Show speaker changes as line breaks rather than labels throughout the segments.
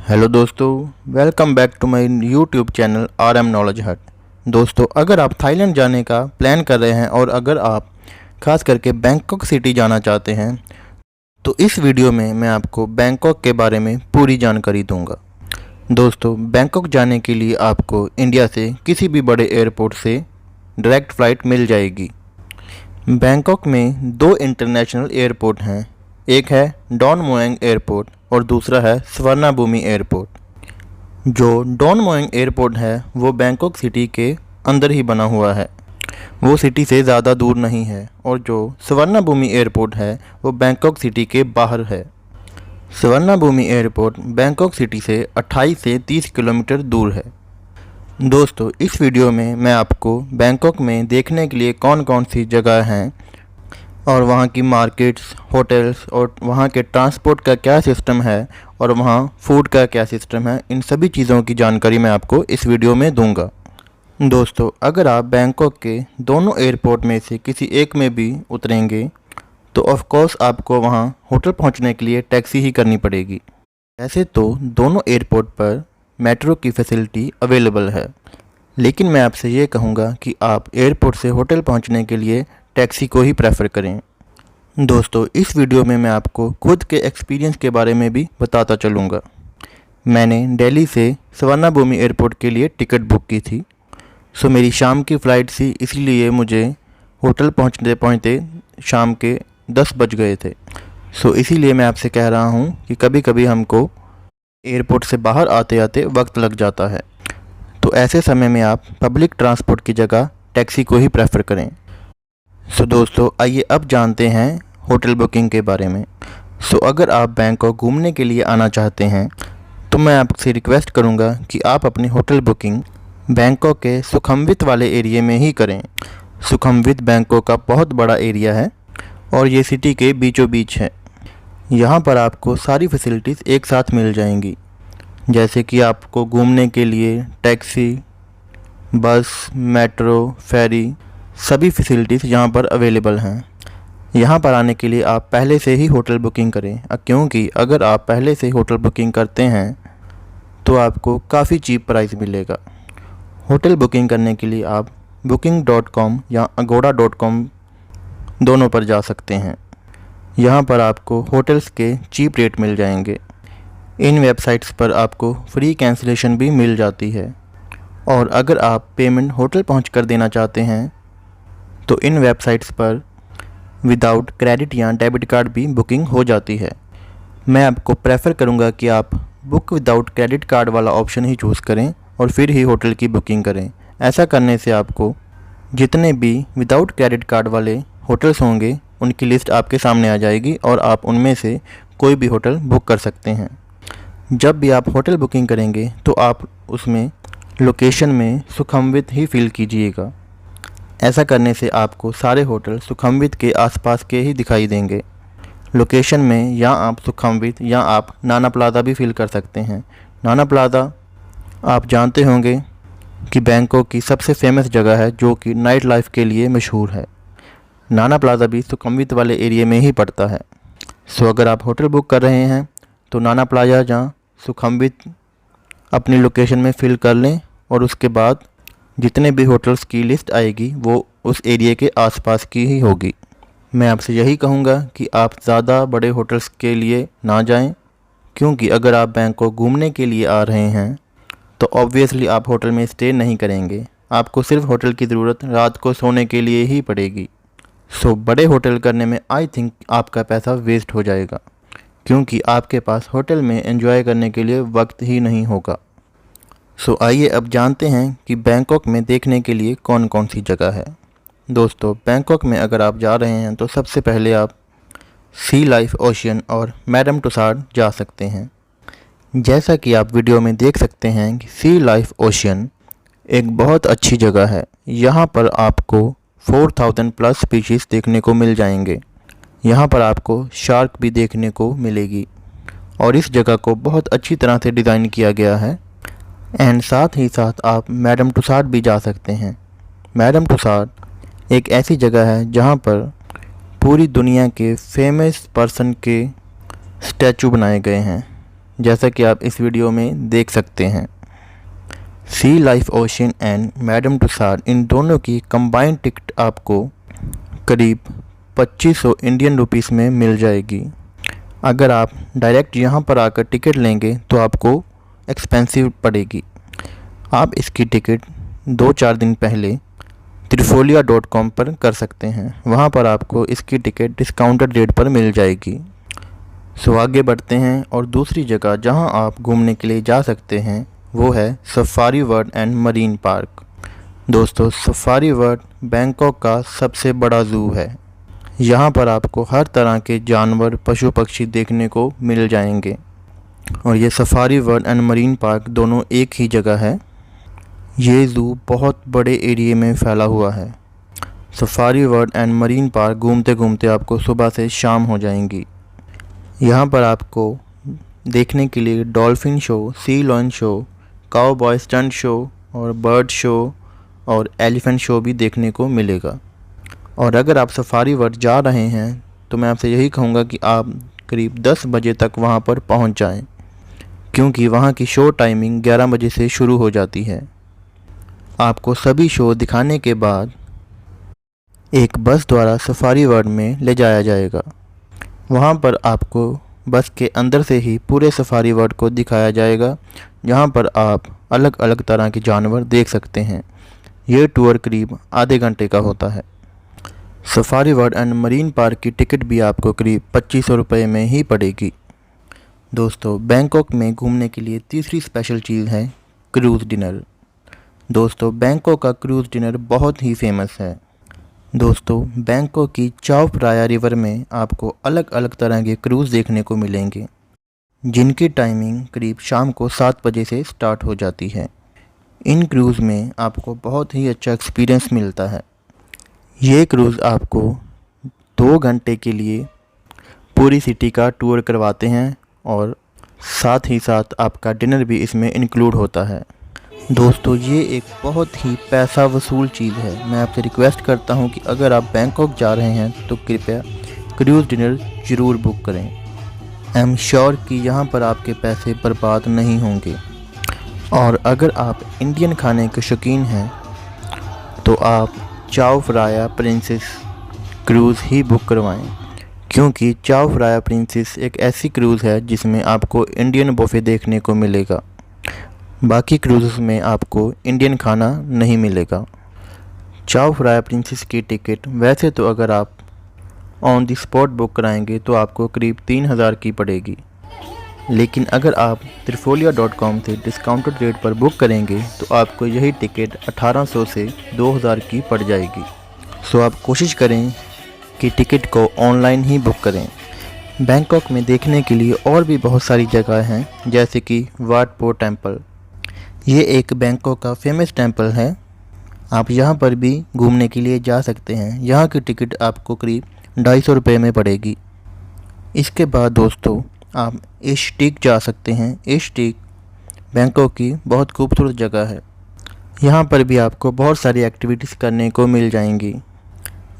Hello दोस्तों, welcome back to my YouTube channel RM knowledge hut. दोस्तों, अगर आप थाईलैंड जाने का प्लान कर रहे हैं और अगर आप खास करके बैंकॉक सिटी जाना चाहते हैं तो इस वीडियो में मैं आपको बैंकॉक के बारे में पूरी जानकारी दूंगा। दोस्तों, बैंकॉक जाने के लिए आपको इंडिया से किसी भी बड़े एयरपोर्ट से डायरेक्ट फ़्लाइट मिल जाएगी। बैंकॉक में दो इंटरनेशनल एयरपोर्ट हैं, एक है डॉन मुएंग एयरपोर्ट और दूसरा है स्वर्णाभूमि एयरपोर्ट। जो डॉन मुएंग एयरपोर्ट है वो बैंकॉक सिटी के अंदर ही बना हुआ है, वो सिटी से ज़्यादा दूर नहीं है। और जो स्वर्णाभूमि एयरपोर्ट है वो बैंकॉक सिटी के बाहर है। स्वर्णाभूमि एयरपोर्ट बैंकॉक सिटी से 28 से 30 किलोमीटर दूर है। दोस्तों, इस वीडियो में मैं आपको बैंकॉक में देखने के लिए कौन कौन सी जगह हैं और वहाँ की मार्केट्स, होटल्स और वहाँ के ट्रांसपोर्ट का क्या सिस्टम है और वहाँ फूड का क्या सिस्टम है, इन सभी चीज़ों की जानकारी मैं आपको इस वीडियो में दूंगा। दोस्तों, अगर आप बैंकॉक के दोनों एयरपोर्ट में से किसी एक में भी उतरेंगे तो ऑफ कोर्स आपको वहाँ होटल पहुँचने के लिए टैक्सी ही करनी पड़ेगी। वैसे तो दोनों एयरपोर्ट पर मेट्रो की फैसिलिटी अवेलेबल है, लेकिन मैं आपसे ये कहूँगा कि आप एयरपोर्ट से होटल पहुँचने के लिए टैक्सी को ही प्रेफर करें। दोस्तों, इस वीडियो में मैं आपको खुद के एक्सपीरियंस के बारे में भी बताता चलूँगा। मैंने दिल्ली से स्वर्णाभूमि एयरपोर्ट के लिए टिकट बुक की थी। सो मेरी शाम की फ़्लाइट थी, इसलिए मुझे होटल पहुँचते पहुँचते शाम के 10 बज गए थे। सो इसीलिए मैं आपसे कह रहा हूँ कि कभी कभी हमको एयरपोर्ट से बाहर आते आते वक्त लग जाता है, तो ऐसे समय में आप पब्लिक ट्रांसपोर्ट की जगह टैक्सी को ही प्रेफर करें। सो दोस्तों, आइए अब जानते हैं होटल बुकिंग के बारे में। सो अगर आप बैंकॉक घूमने के लिए आना चाहते हैं तो मैं आपसे रिक्वेस्ट करूंगा कि आप अपनी होटल बुकिंग बैंकॉक के सुखमवित वाले एरिया में ही करें। सुखमवित बैंकॉक का बहुत बड़ा एरिया है और ये सिटी के बीचों बीच है। यहाँ पर आपको सारी फैसिलिटीज़ एक साथ मिल जाएंगी, जैसे कि आपको घूमने के लिए टैक्सी, बस, मेट्रो, फेरी, सभी फैसिलिटीज़ यहाँ पर अवेलेबल हैं। यहाँ पर आने के लिए आप पहले से ही होटल बुकिंग करें, क्योंकि अगर आप पहले से होटल बुकिंग करते हैं तो आपको काफ़ी चीप प्राइस मिलेगा। होटल बुकिंग करने के लिए आप booking.com या agoda.com दोनों पर जा सकते हैं। यहाँ पर आपको होटल्स के चीप रेट मिल जाएंगे। इन वेबसाइट्स पर आपको फ्री कैंसिलेशन भी मिल जाती है, और अगर आप पेमेंट होटल पहुँच देना चाहते हैं तो इन वेबसाइट्स पर विदाउट क्रेडिट या डेबिट कार्ड भी बुकिंग हो जाती है। मैं आपको प्रेफर करूंगा कि आप बुक विदाउट क्रेडिट कार्ड वाला ऑप्शन ही चूज़ करें और फिर ही होटल की बुकिंग करें। ऐसा करने से आपको जितने भी विदाउट क्रेडिट कार्ड वाले होटल्स होंगे उनकी लिस्ट आपके सामने आ जाएगी और आप उनमें से कोई भी होटल बुक कर सकते हैं। जब भी आप होटल बुकिंग करेंगे तो आप उसमें लोकेशन में सुखमवित ही फिल कीजिएगा। ऐसा करने से आपको सारे होटल सुखमवित के आसपास के ही दिखाई देंगे। लोकेशन में या आप सुखमवित या आप नाना प्लाज़ा भी फिल कर सकते हैं। नाना प्लाज़ा आप जानते होंगे कि बैंकॉक की सबसे फेमस जगह है जो कि नाइट लाइफ के लिए मशहूर है। नाना प्लाज़ा भी सुखमवित वाले एरिया में ही पड़ता है। सो अगर आप होटल बुक कर रहे हैं तो नाना प्लाज़ा या सुखमवित अपनी लोकेशन में फिल कर लें, और उसके बाद जितने भी होटल्स की लिस्ट आएगी वो उस एरिया के आसपास की ही होगी। मैं आपसे यही कहूँगा कि आप ज़्यादा बड़े होटल्स के लिए ना जाएं, क्योंकि अगर आप बैंकॉक घूमने के लिए आ रहे हैं तो ऑब्वियसली आप होटल में स्टे नहीं करेंगे। आपको सिर्फ होटल की ज़रूरत रात को सोने के लिए ही पड़ेगी। सो बड़े होटल करने में आई थिंक आपका पैसा वेस्ट हो जाएगा, क्योंकि आपके पास होटल में एंजॉय करने के लिए वक्त ही नहीं होगा। सो आइए अब जानते हैं कि बैंकॉक में देखने के लिए कौन कौन सी जगह है। दोस्तों, बैंकॉक में अगर आप जा रहे हैं तो सबसे पहले आप सी लाइफ ओशियन और मैडम तुसाड जा सकते हैं। जैसा कि आप वीडियो में देख सकते हैं कि सी लाइफ ओशियन एक बहुत अच्छी जगह है। यहाँ पर आपको 4000 प्लस स्पीशीज़ देखने को मिल जाएंगे। यहाँ पर आपको शार्क भी देखने को मिलेगी और इस जगह को बहुत अच्छी तरह से डिज़ाइन किया गया है। एंड साथ ही साथ आप मैडम तुसाड भी जा सकते हैं। मैडम तुसाड एक ऐसी जगह है जहाँ पर पूरी दुनिया के फेमस पर्सन के स्टैचू बनाए गए हैं। जैसा कि आप इस वीडियो में देख सकते हैं। Sea life ocean and Madame Tussauds इन दोनों की कंबाइंड टिकट आपको करीब 2500 इंडियन रुपीस में मिल जाएगी। अगर आप डायरेक्ट यहाँ पर आकर टिकट लेंगे तो आपको एक्सपेंसिव पड़ेगी। आप इसकी टिकट 2-4 दिन पहले त्रिफोलिया.com पर कर सकते हैं। वहाँ पर आपको इसकी टिकट डिस्काउंटेड रेट पर मिल जाएगी। सो आगे बढ़ते हैं और दूसरी जगह जहाँ आप घूमने के लिए जा सकते हैं वो है safari world and marine park. दोस्तों, सफारी वर्ल्ड बैंकॉक का सबसे बड़ा ज़ू है। यहाँ पर आपको हर तरह के जानवर, पशु पक्षी देखने को मिल जाएंगे और ये safari world and marine park दोनों एक ही जगह है। ये ज़ू बहुत बड़े एरिया में फैला हुआ है। Safari world and marine park घूमते घूमते आपको सुबह से शाम हो जाएंगी। यहाँ पर आपको देखने के लिए dolphin show, sea lion show, cowboy stunt show और बर्ड शो और एलिफेंट शो भी देखने को मिलेगा। और अगर आप सफारी वर्ल्ड जा रहे हैं तो मैं आपसे यही कहूँगा कि आप करीब 10 बजे तक वहाँ पर पहुँच जाएं, क्योंकि वहाँ की शो टाइमिंग 11 बजे से शुरू हो जाती है। आपको सभी शो दिखाने के बाद एक बस द्वारा सफारी वर्ल्ड में ले जाया जाएगा। वहाँ पर आपको बस के अंदर से ही पूरे सफारी वर्ल्ड को दिखाया जाएगा, जहाँ पर आप अलग अलग तरह के जानवर देख सकते हैं। ये टूर करीब आधे घंटे का होता है। Safari world and marine park की टिकट भी आपको करीब 2500 रुपये में ही पड़ेगी। दोस्तों, बैंकॉक में घूमने के लिए तीसरी स्पेशल चीज़ है क्रूज़ डिनर। दोस्तों, बैंकॉक का क्रूज़ डिनर बहुत ही फेमस है। दोस्तों, बैंकॉक की चाओ फ्राया रिवर में आपको अलग अलग तरह के क्रूज़ देखने को मिलेंगे, जिनकी टाइमिंग करीब शाम को 7 बजे से स्टार्ट हो जाती है। इन क्रूज़ में आपको बहुत ही अच्छा एक्सपीरियंस मिलता है। ये क्रूज़ आपको 2 घंटे के लिए पूरी सिटी का टूर करवाते हैं और साथ ही साथ आपका डिनर भी इसमें इंक्लूड होता है। दोस्तों, ये एक बहुत ही पैसा वसूल चीज़ है। मैं आपसे रिक्वेस्ट करता हूँ कि अगर आप बैंकॉक जा रहे हैं तो कृपया क्रूज़ डिनर ज़रूर बुक करें। आई एम श्योर कि यहाँ पर आपके पैसे बर्बाद नहीं होंगे। और अगर आप इंडियन खाने के शौकीन हैं तो आप चाओ फ्राया प्रिंसेस क्रूज़ ही बुक करवाएं, क्योंकि चाओ फ्राया प्रिंसेस एक ऐसी क्रूज़ है जिसमें आपको इंडियन बुफे देखने को मिलेगा। बाकी क्रूज़ में आपको इंडियन खाना नहीं मिलेगा। चाओ फ्राया प्रिंसेस की टिकट वैसे तो अगर आप ऑन द स्पॉट बुक कराएंगे तो आपको करीब 3000 की पड़ेगी, लेकिन अगर आप त्रिफोलिया.com से डिस्काउंटेड रेट पर बुक करेंगे तो आपको यही टिकट 1800 से 2000 की पड़ जाएगी। सो आप कोशिश करें कि टिकट को ऑनलाइन ही बुक करें। बैंकॉक में देखने के लिए और भी बहुत सारी जगह हैं, जैसे कि वाट पो टेम्पल। ये एक बैंकॉक का फेमस टेम्पल है। आप यहाँ पर भी घूमने के लिए जा सकते हैं। यहाँ की टिकट आपको करीब 250 रुपये में पड़ेगी। इसके बाद दोस्तों, आप एशटीक जा सकते हैं। एशटीक बैंकॉक की बहुत खूबसूरत जगह है। यहाँ पर भी आपको बहुत सारी एक्टिविटीज़ करने को मिल जाएंगी।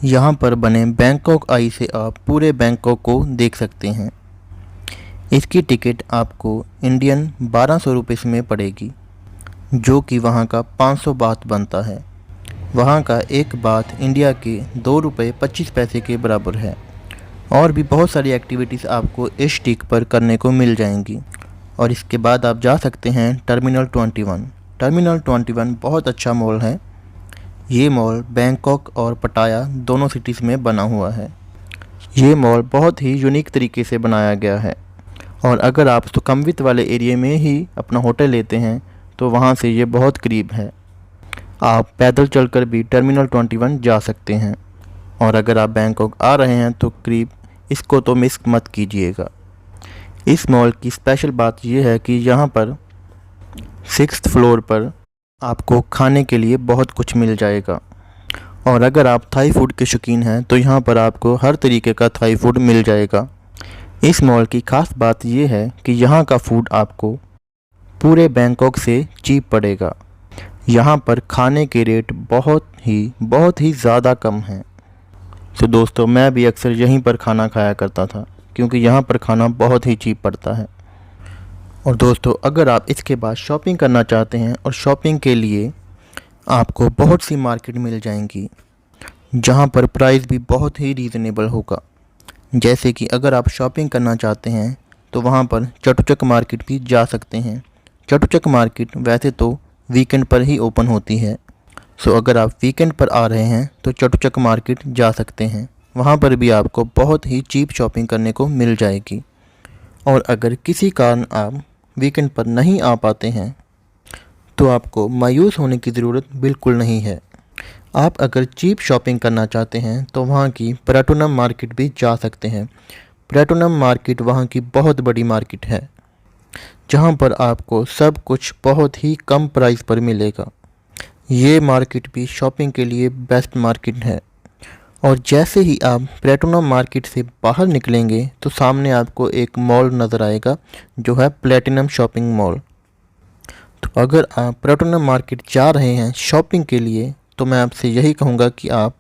यहाँ पर बने बैंकॉक आई से आप पूरे बैंकॉक को देख सकते हैं। इसकी टिकट आपको इंडियन 1200 रुपये में पड़ेगी, जो कि वहाँ का 500 बात बनता है। वहाँ का एक बात इंडिया के 2 रुपये 25 पैसे के बराबर है। और भी बहुत सारी एक्टिविटीज़ आपको इस टिक पर करने को मिल जाएंगी। और इसके बाद आप जा सकते हैं टर्मिनल 21। टर्मिनल 21 बहुत अच्छा मॉल है। ये मॉल बैंकॉक और पटाया दोनों सिटीज़ में बना हुआ है। ये मॉल बहुत ही यूनिक तरीके से बनाया गया है। और अगर आप सुखमवित वाले एरिया में ही अपना होटल लेते हैं तो वहाँ से ये बहुत करीब है। आप पैदल चलकर भी टर्मिनल 21 जा सकते हैं। और अगर आप बैंकॉक आ रहे हैं तो करीब इसको तो मिस मत कीजिएगा। इस मॉल की स्पेशल बात यह है कि यहाँ पर 6th फ्लोर पर आपको खाने के लिए बहुत कुछ मिल जाएगा। और अगर आप थाई फूड के शौकीन हैं तो यहाँ पर आपको हर तरीके का थाई फूड मिल जाएगा। इस मॉल की ख़ास बात यह है कि यहाँ का फूड आपको पूरे बैंकॉक से चीप पड़ेगा। यहाँ पर खाने के रेट बहुत ही ज़्यादा कम हैं। तो दोस्तों, मैं भी अक्सर यहीं पर खाना खाया करता था, क्योंकि यहाँ पर खाना बहुत ही चीप पड़ता है। और दोस्तों अगर आप इसके बाद शॉपिंग करना चाहते हैं और शॉपिंग के लिए आपको बहुत सी मार्केट मिल जाएंगी जहां पर प्राइस भी बहुत ही रीज़नेबल होगा। जैसे कि अगर आप शॉपिंग करना चाहते हैं तो वहां पर चटुचक मार्केट भी जा सकते हैं। चटुचक मार्केट वैसे तो वीकेंड पर ही ओपन होती है, सो अगर आप वीकेंड पर आ रहे हैं तो चटुचक मार्केट जा सकते हैं। वहां पर भी आपको बहुत ही चीप शॉपिंग करने को मिल जाएगी। और अगर किसी कारण आप वीकेंड पर नहीं आ पाते हैं तो आपको मायूस होने की ज़रूरत बिल्कुल नहीं है। आप अगर चीप शॉपिंग करना चाहते हैं तो वहाँ की प्लेटिनम मार्केट भी जा सकते हैं। प्लेटिनम मार्केट वहाँ की बहुत बड़ी मार्केट है जहाँ पर आपको सब कुछ बहुत ही कम प्राइस पर मिलेगा। ये मार्केट भी शॉपिंग के लिए बेस्ट मार्केट है। और जैसे ही आप प्लेटिनम मार्केट से बाहर निकलेंगे तो सामने आपको एक मॉल नज़र आएगा जो है प्लेटिनम शॉपिंग मॉल। तो अगर आप प्लेटिनम मार्केट जा रहे हैं शॉपिंग के लिए तो मैं आपसे यही कहूँगा कि आप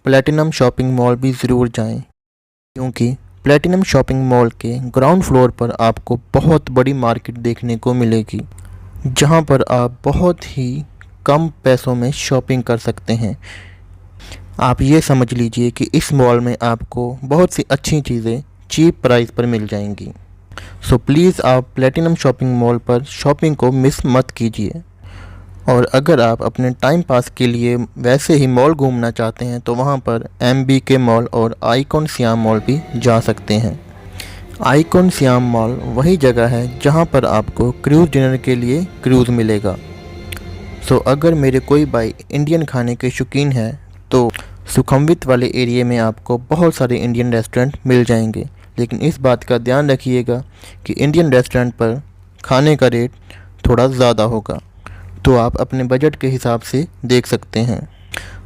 प्लेटिनम शॉपिंग मॉल भी ज़रूर जाएं, क्योंकि प्लेटिनम शॉपिंग मॉल के ग्राउंड फ्लोर पर आपको बहुत बड़ी मार्केट देखने को मिलेगी जहां पर आप बहुत ही कम पैसों में शॉपिंग कर सकते हैं। आप ये समझ लीजिए कि इस मॉल में आपको बहुत सी अच्छी चीज़ें चीप प्राइस पर मिल जाएंगी। सो प्लीज़ आप प्लेटिनम शॉपिंग मॉल पर शॉपिंग को मिस मत कीजिए। और अगर आप अपने टाइम पास के लिए वैसे ही मॉल घूमना चाहते हैं तो वहाँ पर MBK मॉल और आइकॉन सियाम मॉल भी जा सकते हैं। आइकॉन सियाम मॉल वही जगह है जहाँ पर आपको क्रूज़ डिनर के लिए क्रूज़ मिलेगा। सो अगर मेरे कोई भाई इंडियन खाने के शौकीन हैं तो सुखमवित वाले एरिया में आपको बहुत सारे इंडियन रेस्टोरेंट मिल जाएंगे, लेकिन इस बात का ध्यान रखिएगा कि इंडियन रेस्टोरेंट पर खाने का रेट थोड़ा ज़्यादा होगा, तो आप अपने बजट के हिसाब से देख सकते हैं।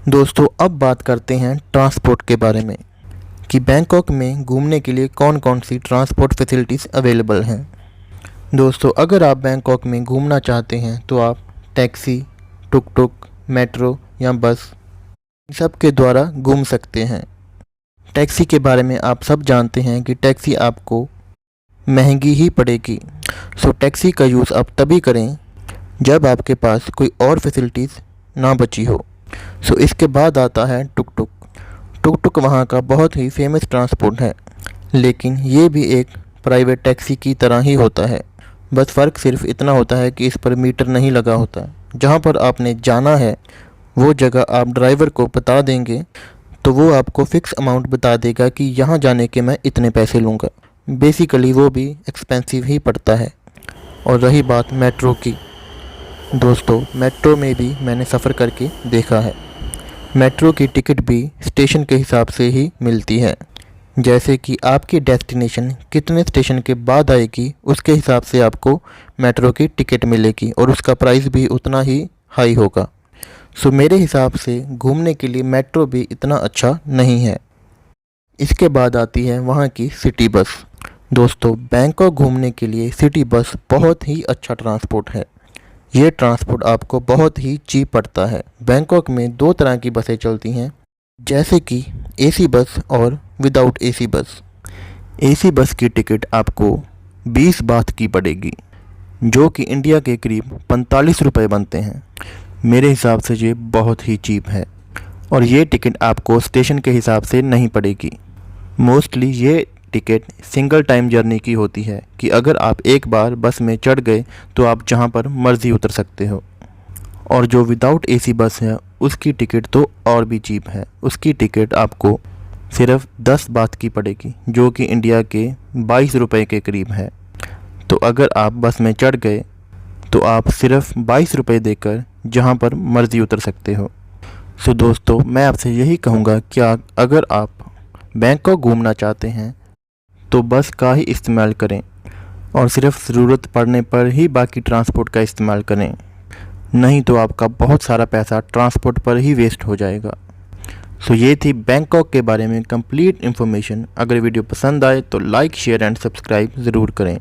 दोस्तों अब बात करते हैं ट्रांसपोर्ट के बारे में कि बैंकॉक में घूमने के लिए कौन कौन सी ट्रांसपोर्ट फैसिलिटीज़ अवेलेबल हैं। दोस्तों अगर आप बैंकॉक में घूमना चाहते हैं तो आप टैक्सी, टुक टुक, मेट्रो या बस सब के द्वारा घूम सकते हैं। टैक्सी के बारे में आप सब जानते हैं कि टैक्सी आपको महंगी ही पड़ेगी। सो टैक्सी का यूज़ आप तभी करें जब आपके पास कोई और फैसिलिटीज़ ना बची हो। सो इसके बाद आता है टुक टुक। टुक टुक वहाँ का बहुत ही फेमस ट्रांसपोर्ट है, लेकिन ये भी एक प्राइवेट टैक्सी की तरह ही होता है। बस फ़र्क सिर्फ इतना होता है कि इस पर मीटर नहीं लगा होता। जहाँ पर आपने जाना है वो जगह आप ड्राइवर को बता देंगे तो वो आपको फ़िक्स अमाउंट बता देगा कि यहाँ जाने के मैं इतने पैसे लूँगा। बेसिकली वो भी एक्सपेंसिव ही पड़ता है। और रही बात मेट्रो की, दोस्तों मेट्रो में भी मैंने सफ़र करके देखा है। मेट्रो की टिकट भी स्टेशन के हिसाब से ही मिलती है। जैसे कि आपकी डेस्टिनेशन कितने स्टेशन के बाद आएगी उसके हिसाब से आपको मेट्रो की टिकट मिलेगी और उसका प्राइस भी उतना ही हाई होगा। सो मेरे हिसाब से घूमने के लिए मेट्रो भी इतना अच्छा नहीं है। इसके बाद आती है वहाँ की सिटी बस। दोस्तों बैंकॉक घूमने के लिए सिटी बस बहुत ही अच्छा ट्रांसपोर्ट है। ये ट्रांसपोर्ट आपको बहुत ही चीप पड़ता है। बैंकॉक में दो तरह की बसें चलती हैं, जैसे कि AC बस और विदाउट AC बस। AC बस की टिकट आपको 20 बाथ की पड़ेगी, जो कि इंडिया के करीब 45 रुपये बनते हैं। मेरे हिसाब से ये बहुत ही चीप है और ये टिकट आपको स्टेशन के हिसाब से नहीं पड़ेगी। मोस्टली ये टिकट सिंगल टाइम जर्नी की होती है कि अगर आप एक बार बस में चढ़ गए तो आप जहाँ पर मर्ज़ी उतर सकते हो। और जो विदाउट AC बस है उसकी टिकट तो और भी चीप है। उसकी टिकट आपको सिर्फ 10 बाथ की पड़ेगी, जो कि इंडिया के 22 रुपये के करीब है। तो अगर आप बस में चढ़ गए तो आप सिर्फ 22 रुपये देकर जहाँ पर मर्ज़ी उतर सकते हो। सो दोस्तों मैं आपसे यही कहूँगा कि अगर आप बैंकॉक घूमना चाहते हैं तो बस का ही इस्तेमाल करें और सिर्फ ज़रूरत पड़ने पर ही बाकी ट्रांसपोर्ट का इस्तेमाल करें, नहीं तो आपका बहुत सारा पैसा ट्रांसपोर्ट पर ही वेस्ट हो जाएगा। सो ये थी बैंकॉक के बारे में कंप्लीट इन्फॉर्मेशन। अगर वीडियो पसंद आए तो लाइक, शेयर एंड सब्सक्राइब ज़रूर करें।